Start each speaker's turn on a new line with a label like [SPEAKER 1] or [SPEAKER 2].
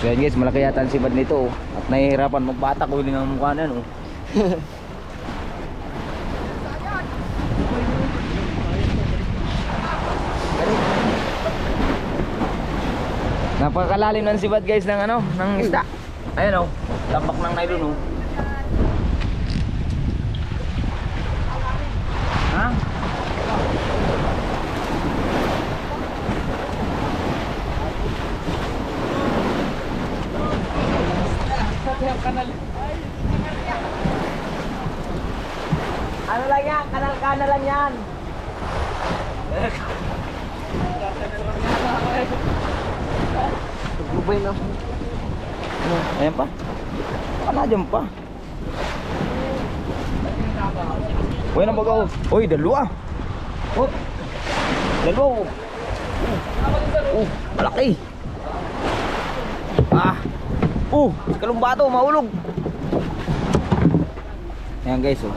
[SPEAKER 1] So yan guys, malaki yata ang sibad nito oh. At nahihirapan magbatak, huli ng mukha na yan oh. Napakalalim ng sibad guys ng ano, ng isda. Ayan oh, tambak ng nylon oh. Ha?
[SPEAKER 2] Ano lang yan? Kanal-kanal lang yan. Bubay na.
[SPEAKER 1] Ano? Ayan pa. Ano dyan pa? Uy, nang baga oh. Uy, dalawa. Oh. Dalawa oh. Malaki. Ah. Si kalumbato, mahulog. Ayan guys oh.